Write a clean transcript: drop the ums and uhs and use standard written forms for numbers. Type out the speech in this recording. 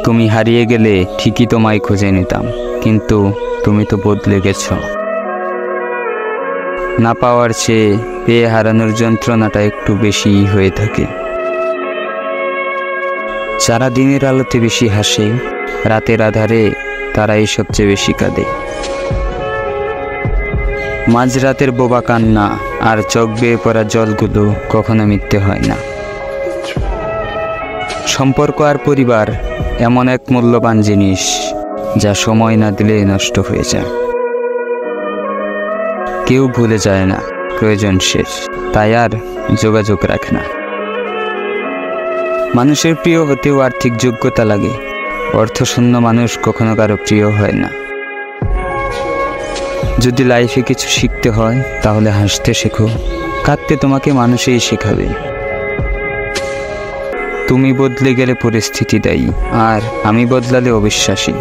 তুমি হারিয়ে গেলে ঠিকই তোমায় খুঁজে নিতাম, কিন্তু তুমি তো বদলে গেছো। না পাওয়ার চেয়ে পেয়ে হারানোর যন্ত্রণাটা একটু বেশি হয়ে থাকে। যারা দিনের আলোতে বেশি হাসে, রাতের আধারে তারাই সবচেয়ে বেশি কাঁদে। মাঝরাতের বোবা কান্না আর চোখ বেয়ে পড়া জলগুলো কখনো মিথ্যে হয় না। সম্পর্ক আর পরিবার এমন এক মূল্যবান জিনিস যা সময় না দিলে নষ্ট হয়ে যায়। কেউ ভুলে যায় না, প্রয়োজন শেষ, তাই আর যোগাযোগ রাখে না। মানুষের প্রিয় হতেও আর্থিক যোগ্যতা লাগে। অর্থশূন্য মানুষ কখনো কারো প্রিয় হয় না। যদি লাইফে কিছু শিখতে হয় তাহলে হাসতে শেখো, কাঁদতে তোমাকে মানুষই শেখাবে। তুমি বদলে গেলে পরিস্থিতি দায়ী, আর আমি বদলালে অবিশ্বাসী।